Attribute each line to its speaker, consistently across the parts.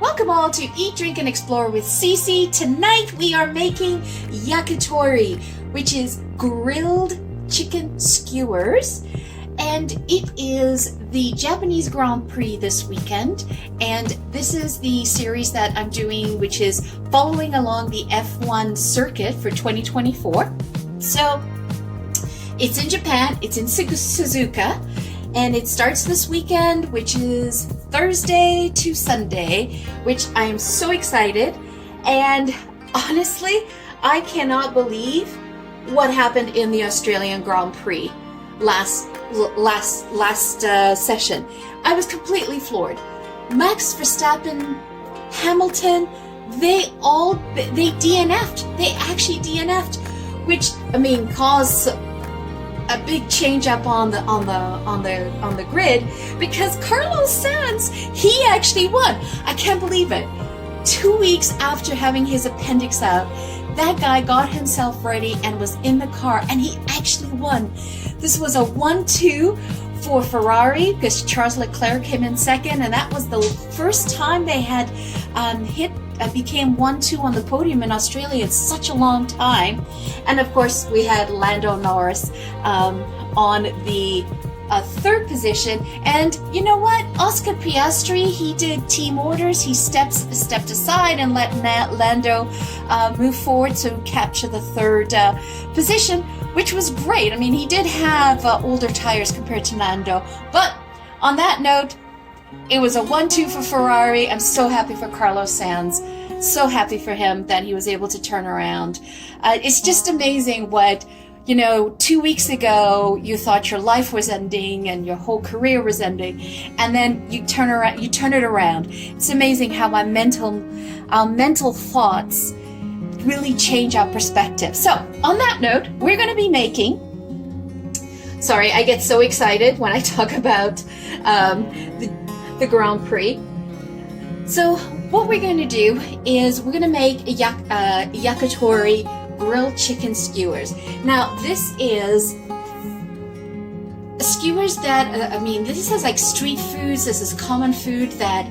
Speaker 1: Welcome all to Eat, Drink, and Explore with Cece. Tonight we are making yakitori, which is grilled chicken skewers. And it is the Japanese Grand Prix this weekend. And this is the series that I'm doing, which is following along the F1 circuit for 2024. So it's in Japan, it's in Suzuka. And it starts this weekend, which is Thursday to Sunday, which I am so excited. And honestly, I cannot believe what happened in the Australian Grand Prix last session. I was completely floored. Max Verstappen, Hamilton, they DNF'd. They actually DNF'd, which caused a change change up on the grid, because Carlos Sainz, he actually won. I can't believe it. 2 weeks after having his appendix out, that guy got himself ready and was in the car, and he actually won. This was a 1-2 for Ferrari because Charles Leclerc came in second, and that was the first time they had became 1-2 on the podium in Australia in such a long time. And of course we had Lando Norris on the third position. And you know what, Oscar Piastri, he did team orders. He stepped aside and let Lando move forward to capture the third position, which was great. I mean, he did have older tires compared to Lando, but on that note, it was a 1-2 for Ferrari. I'm so happy for Carlos Sainz. So happy for him that he was able to turn around. It's just amazing what, 2 weeks ago you thought your life was ending and your whole career was ending, and then you turn it around. It's amazing how our mental thoughts really change our perspective. So on that note, we're going to be making, sorry, I get so excited when I talk about the Grand Prix. So what we're going to do is we're going to make a yakitori grilled chicken skewers. Now this is skewers that this is like street foods. This is common food that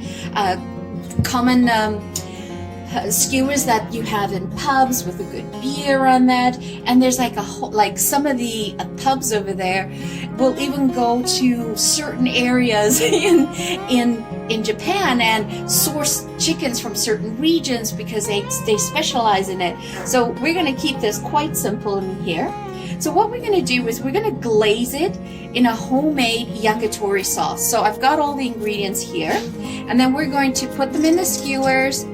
Speaker 1: skewers that you have in pubs with a good beer on that. And there's like some of the pubs over there will even go to certain areas in Japan and source chickens from certain regions because they specialize in it. So we're going to keep this quite simple in here. So what we're going to do is we're going to glaze it in a homemade yakitori sauce. So I've got all the ingredients here, and then we're going to put them in the skewers.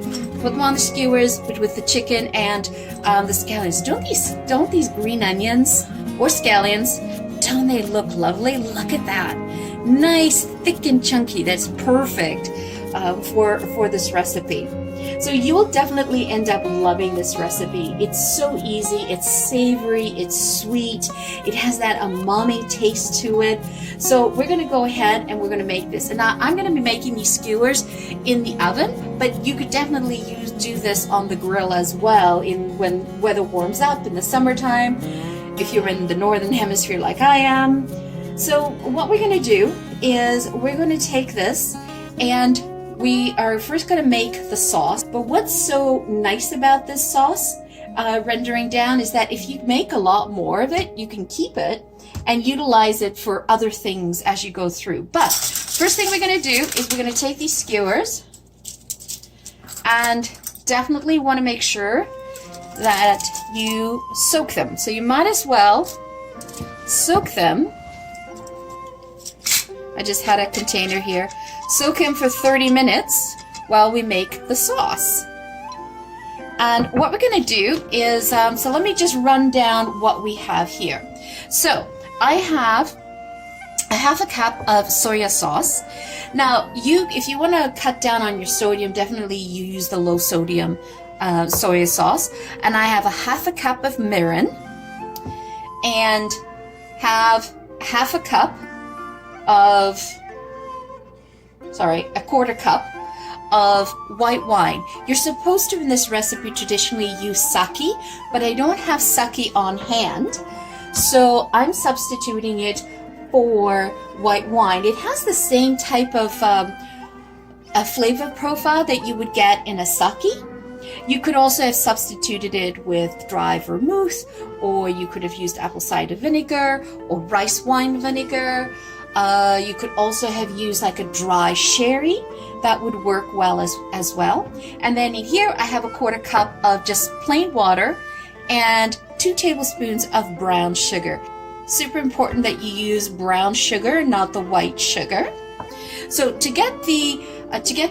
Speaker 1: Put them on the skewers with the chicken and the scallions. Don't these green onions or scallions, don't they look lovely? Look at that. Nice, thick and chunky. That's perfect for this recipe. So you will definitely end up loving this recipe. It's so easy, it's savory, it's sweet, it has that umami taste to it. So we're going to go ahead and we're going to make this. And now I'm going to be making these skewers in the oven, but you could definitely do this on the grill as well when weather warms up in the summertime, if you're in the northern hemisphere like I am. So what we're going to do is we're going to take this, and we are first going to make the sauce. But what's so nice about this sauce rendering down is that if you make a lot more of it, you can keep it and utilize it for other things as you go through. But first thing we're going to do is we're going to take these skewers, and definitely want to make sure that you soak them. So you might as well soak them. I just had a container here. Soak them for 30 minutes while we make the sauce. And what we're going to do is, so let me just run down what we have here. So I have a half a cup of soya sauce. Now, if you want to cut down on your sodium, definitely you use the low sodium soya sauce. And I have a half a cup of mirin and have half a cup of, a quarter cup of white wine. You're supposed to, in this recipe, traditionally use sake, but I don't have sake on hand, so I'm substituting it for white wine. It has the same type of a flavor profile that you would get in a sake. You could also have substituted it with dry vermouth, or you could have used apple cider vinegar or rice wine vinegar. You could also have used like a dry sherry. That would work well as well. And then in here I have a 1/4 cup of just plain water and 2 tablespoons of brown sugar. Super important that you use brown sugar, not the white sugar. So to get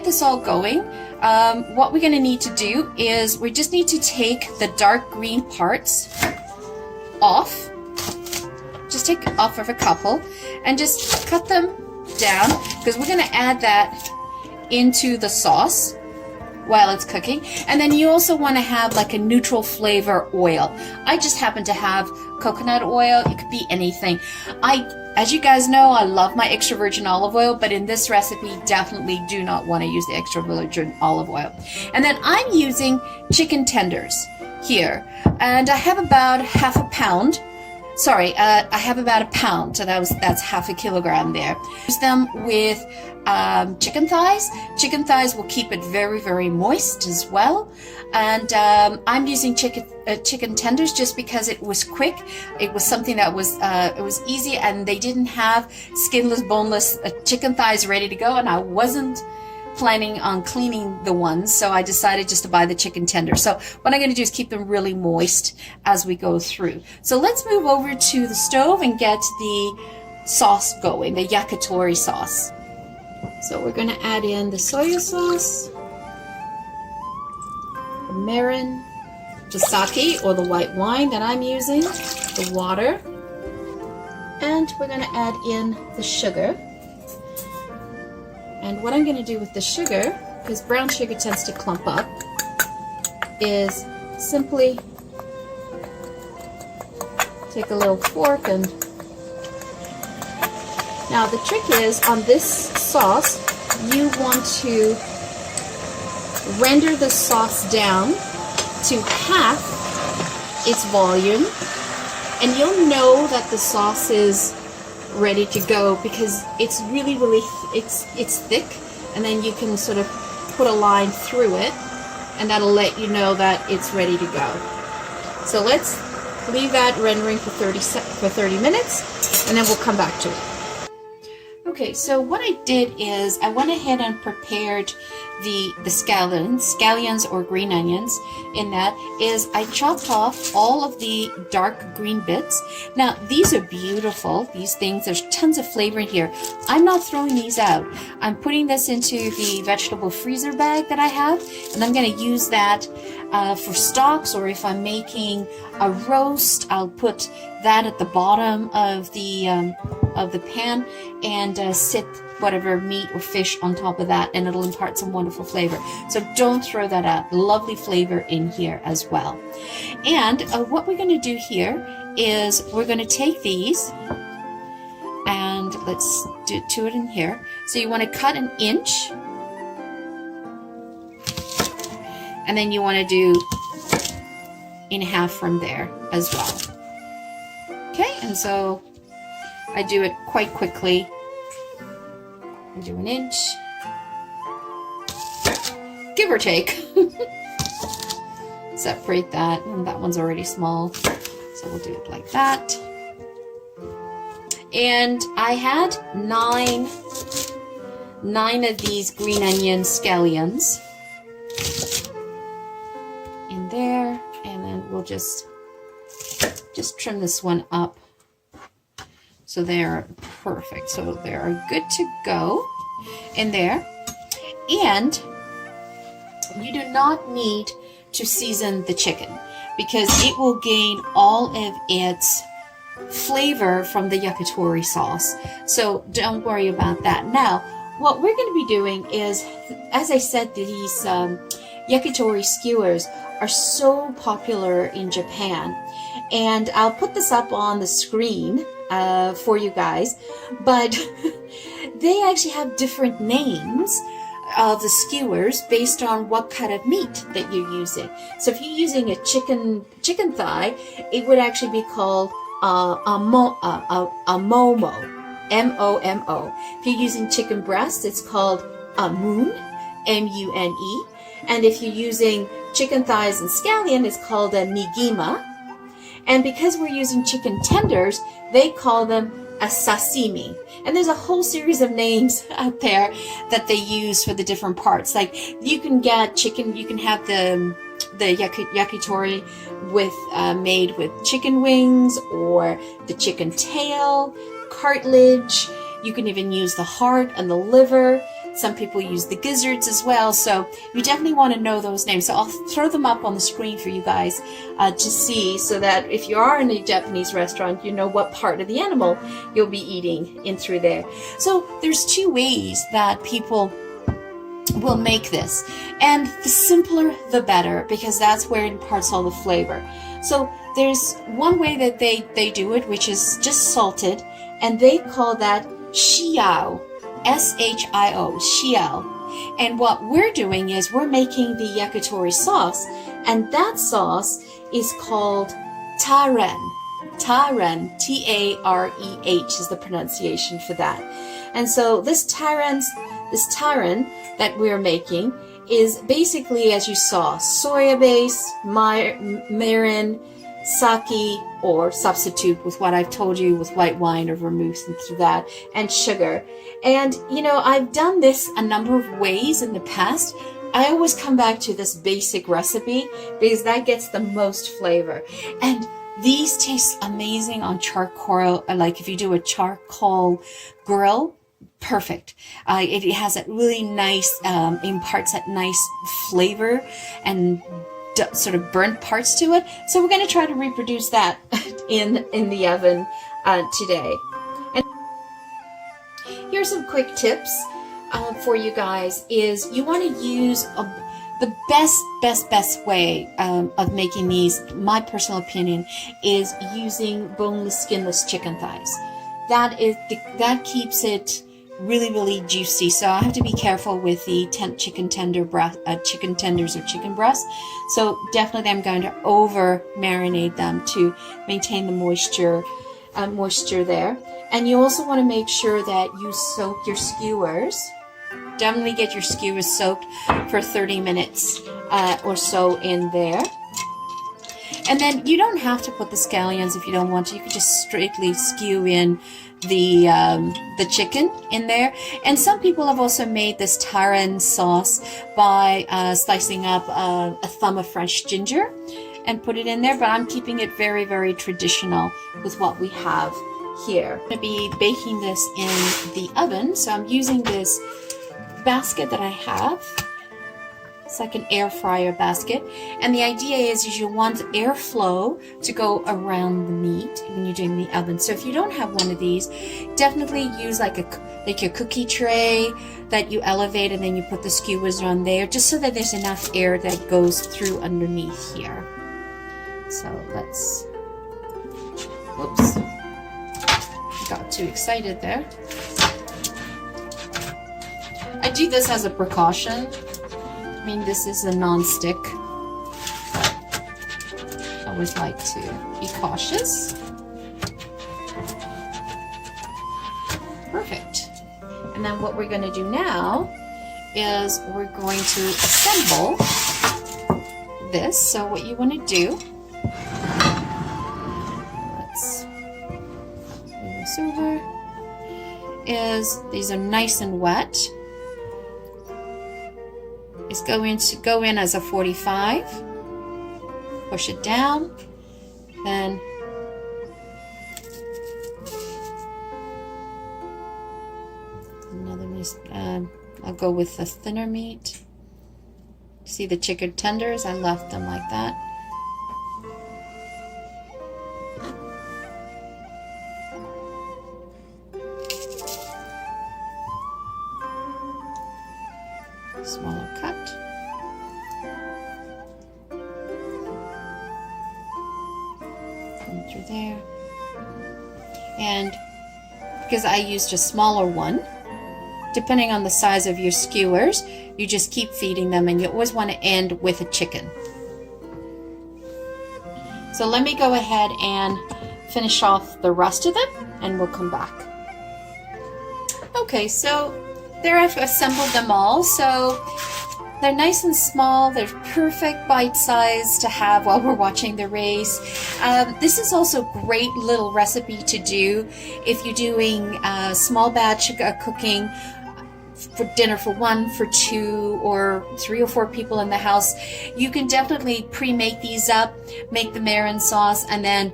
Speaker 1: this all going, what we're going to need to do is we just need to take the dark green parts off. Just take off of a couple and just cut them down, because we're going to add that into the sauce while it's cooking. And then you also want to have like a neutral flavor oil. I just happen to have coconut oil. It could be anything. As you guys know, I love my extra virgin olive oil, but in this recipe, definitely do not want to use the extra virgin olive oil. And then I'm using chicken tenders here, and I have about half a pound. Sorry, I have about a pound, so that's half a kilogram there. Use them with chicken thighs. Chicken thighs will keep it very, very moist as well. And I'm using chicken tenders just because it was quick. It was something that was it was easy, and they didn't have skinless, boneless chicken thighs ready to go, and I wasn't planning on cleaning the ones, so I decided just to buy the chicken tender. So what I'm going to do is keep them really moist as we go through. So let's move over to the stove and get the sauce going, the yakitori sauce. So we're going to add in the soy sauce, the mirin, the sake or the white wine that I'm using, the water, and we're going to add in the sugar. And what I'm going to do with the sugar, because brown sugar tends to clump up, is simply take a little fork and... Now the trick is, on this sauce, you want to render the sauce down to half its volume, and you'll know that the sauce is ready to go because it's really, it's thick, and then you can sort of put a line through it, and that'll let you know that it's ready to go. So let's leave that rendering for 30 minutes, and then we'll come back to it. Okay, so what I did is I went ahead and prepared the scallions or green onions. In that is I chopped off all of the dark green bits. Now these are beautiful, these things, there's tons of flavor in here. I'm not throwing these out. I'm putting this into the vegetable freezer bag that I have, and I'm going to use that for stocks, or if I'm making a roast, I'll put that at the bottom of the pan and sit whatever meat or fish on top of that, and it'll impart some wonderful flavor. So don't throw that out. Lovely flavor in here as well. And what we're going to do here is we're going to take these and let's do it in here. So you want to cut 1 inch, and then you want to do in half from there as well. Okay, and so I do it quite quickly. I do 1 inch, give or take. Separate that, and that one's already small, so we'll do it like that. And I had nine of these green onion scallions in there, and then we'll just trim this one up. So they're perfect. So they're good to go in there. And you do not need to season the chicken because it will gain all of its flavor from the yakitori sauce. So don't worry about that. Now, what we're going to be doing is, as I said, these yakitori skewers are so popular in Japan. And I'll put this up on the screen for you guys, but they actually have different names of the skewers based on what kind of meat that you're using. So if you're using a chicken thigh, it would actually be called a momo, M-O-M-O. If you're using chicken breast, it's called a moon. M-U-N-E. And if you're using chicken thighs and scallion, it's called a nigima. And because we're using chicken tenders, they call them a sashimi. And there's a whole series of names out there that they use for the different parts. Like you can get chicken, you can have the yakitori with made with chicken wings or the chicken tail, cartilage. You can even use the heart and the liver. Some people use the gizzards as well. So you definitely want to know those names. So I'll throw them up on the screen for you guys to see, so that if you are in a Japanese restaurant, you know what part of the animal you'll be eating in through there. So there's two ways that people will make this. And the simpler, the better, because that's where it imparts all the flavor. So there's one way that they do it, which is just salted, and they call that shiao. S-H-I-O, shiao. And what we're doing is we're making the yakitori sauce, and that sauce is called taren. Taren, T-A-R-E-H is the pronunciation for that. And so this taren that we're making is basically, as you saw, soya base, mirin, sake, or substitute with what I've told you with white wine or vermouth and through that, and sugar. And you know, I've done this a number of ways in the past. I always come back to this basic recipe because that gets the most flavor. And these taste amazing on charcoal, like if you do a charcoal grill, perfect. It has that really nice, imparts that nice flavor and sort of burnt parts to it. So we're going to try to reproduce that in the oven today. And here's some quick tips for you guys. Is you want to use the best way of making these, my personal opinion, is using boneless, skinless chicken thighs. That keeps it really juicy. So I have to be careful with the chicken tenders or chicken breasts. So definitely I'm going to over marinate them to maintain the moisture there. And you also want to make sure that you soak your skewers. Definitely get your skewers soaked for 30 minutes or so in there. And then you don't have to put the scallions if you don't want to. You can just straightly skew in the chicken in there. And some people have also made this taren sauce by slicing up a thumb of French ginger and put it in there, but I'm keeping it very traditional with what we have here. I'm going to be baking this in the oven, so I'm using this basket that I have. It's like an air fryer basket, and the idea is you want airflow to go around the meat when you're doing the oven. So if you don't have one of these, definitely use like a cookie tray that you elevate, and then you put the skewers on there, just so that there's enough air that goes through underneath here. So let's, whoops, got too excited there. I do this as a precaution. I mean, this is a non-stick, but I always like to be cautious. Perfect. And then what we're going to do now is we're going to assemble this. So what you want to do, let's move this over, is these are nice and wet. Is going to go in as a 45, push it down, then another nice, I'll go with the thinner meat. See the chicken tenders, I left them like that. Smaller cut. Come through there. And because I used a smaller one, depending on the size of your skewers, you just keep feeding them, and you always want to end with a chicken. So let me go ahead and finish off the rest of them, and we'll come back. Okay, so there I've assembled them all. So they're nice and small. They're perfect bite size to have while we're watching the race. This is also a great little recipe to do if you're doing small batch cooking for dinner for 1, for 2, or 3 or 4 people in the house. You can definitely pre-make these up, make the marin sauce, and then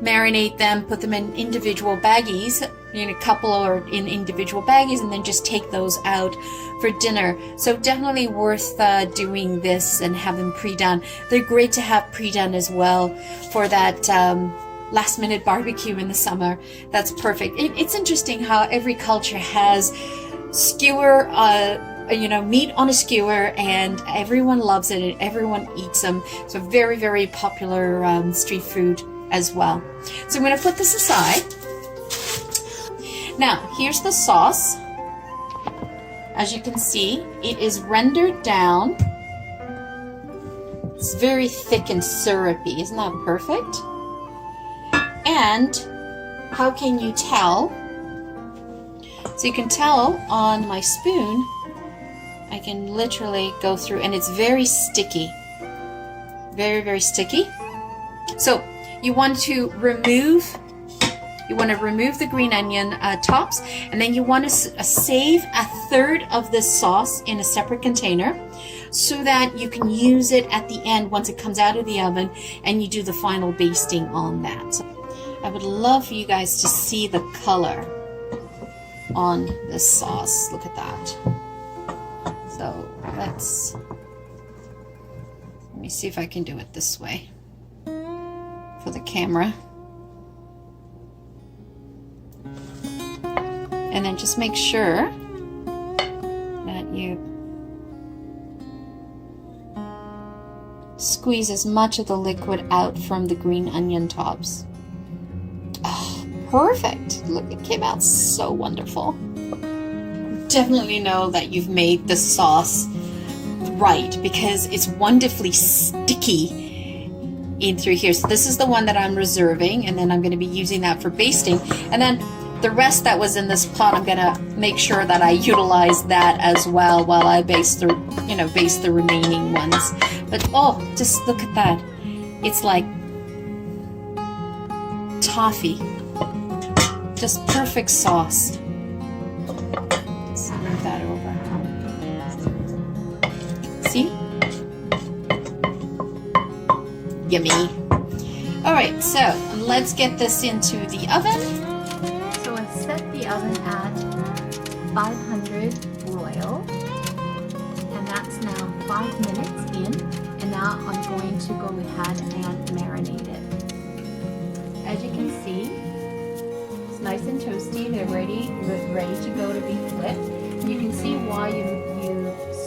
Speaker 1: marinate them, put them in individual baggies, in a couple or in individual baggies, and then just take those out for dinner. So definitely worth doing this and have them pre-done. They're great to have pre-done as well for that last minute barbecue in the summer. That's perfect. It's interesting how every culture has skewer, meat on a skewer, and everyone loves it and everyone eats them. So very, very popular street food as well. So I'm going to put this aside. Now, here's the sauce. As you can see, it is rendered down. It's very thick and syrupy. Isn't that perfect? And how can you tell? So you can tell on my spoon, I can literally go through, and it's very sticky. Very, very sticky. So you want to remove the green onion tops, and then you want to save 1/3 of this sauce in a separate container so that you can use it at the end once it comes out of the oven and you do the final basting on that. So I would love for you guys to see the color on this sauce. Look at that. So let me see if I can do it this way for the camera. And then just make sure that you squeeze as much of the liquid out from the green onion tops. Oh, perfect. Look, it came out so wonderful. Definitely know that you've made the sauce right because it's wonderfully sticky in through here. So this is the one that I'm reserving, and then I'm going to be using that for basting. And then the rest that was in this pot, I'm going to make sure that I utilize that as well while I baste the remaining ones. But oh, just look at that. It's like toffee. Just perfect sauce. Let's move that over. See? Yummy. Alright, so let's get this into the oven. So I set the oven at 500 broil, and that's now 5 minutes in, and now I'm going to go ahead and marinate it. As you can see, it's nice and toasty. They're ready to go to be flipped. You can see why you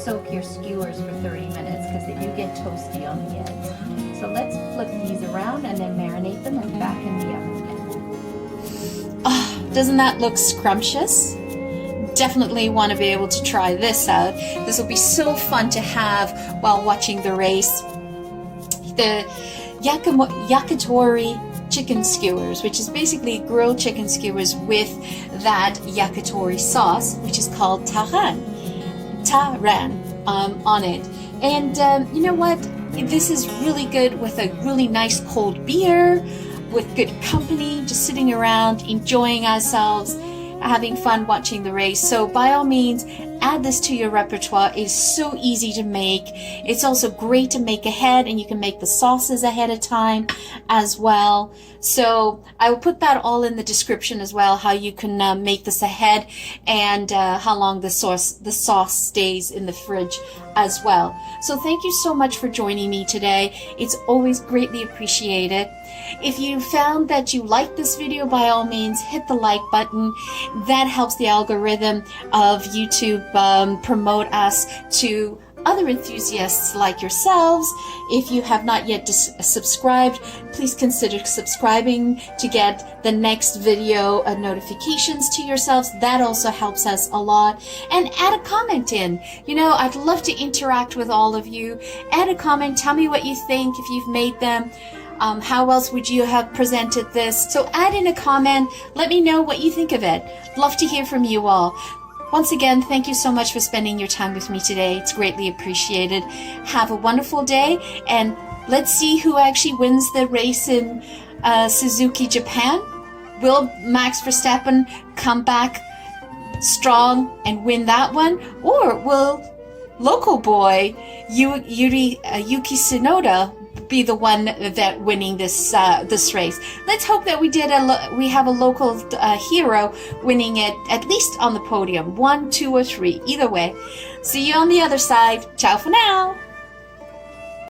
Speaker 1: soak your skewers for 30 minutes, because they do get toasty on the ends. So let's flip these around and then marinate them and back in the oven again. Oh, doesn't that look scrumptious? Definitely want to be able to try this out. This will be so fun to have while watching the race. The Yakitori Chicken Skewers, which is basically grilled chicken skewers with that yakitori sauce, which is called tare on it. And you know what? This is really good with a really nice cold beer, with good company, just sitting around, enjoying ourselves, having fun watching the race. So by all means, add this to your repertoire. It's so easy to make. It's also great to make ahead, and you can make the sauces ahead of time as well. So I will put that all in the description as well, how you can make this ahead, and how long the sauce stays in the fridge as well. So thank you so much for joining me today. It's always greatly appreciated. If you found that you liked this video, by all means, hit the like button. That helps the algorithm of YouTube promote us to other enthusiasts like yourselves. If you have not yet subscribed, please consider subscribing to get the next video notifications to yourselves. That also helps us a lot. And add a comment in. You know, I'd love to interact with all of you. Add a comment. Tell me what you think if you've made them. How else would you have presented this? So add in a comment. Let me know what you think of it. Love to hear from you all. once again, thank you so much for spending your time with me today. It's greatly appreciated. Have a wonderful day, and let's see who actually wins the race in Suzuki, Japan. Will Max Verstappen come back strong and win that one? Or will local boy Yuki Tsunoda be the one that winning this race? Let's hope that we have a local hero winning it, at least on the podium. 1, 2, or 3. Either way. See you on the other side. Ciao for now.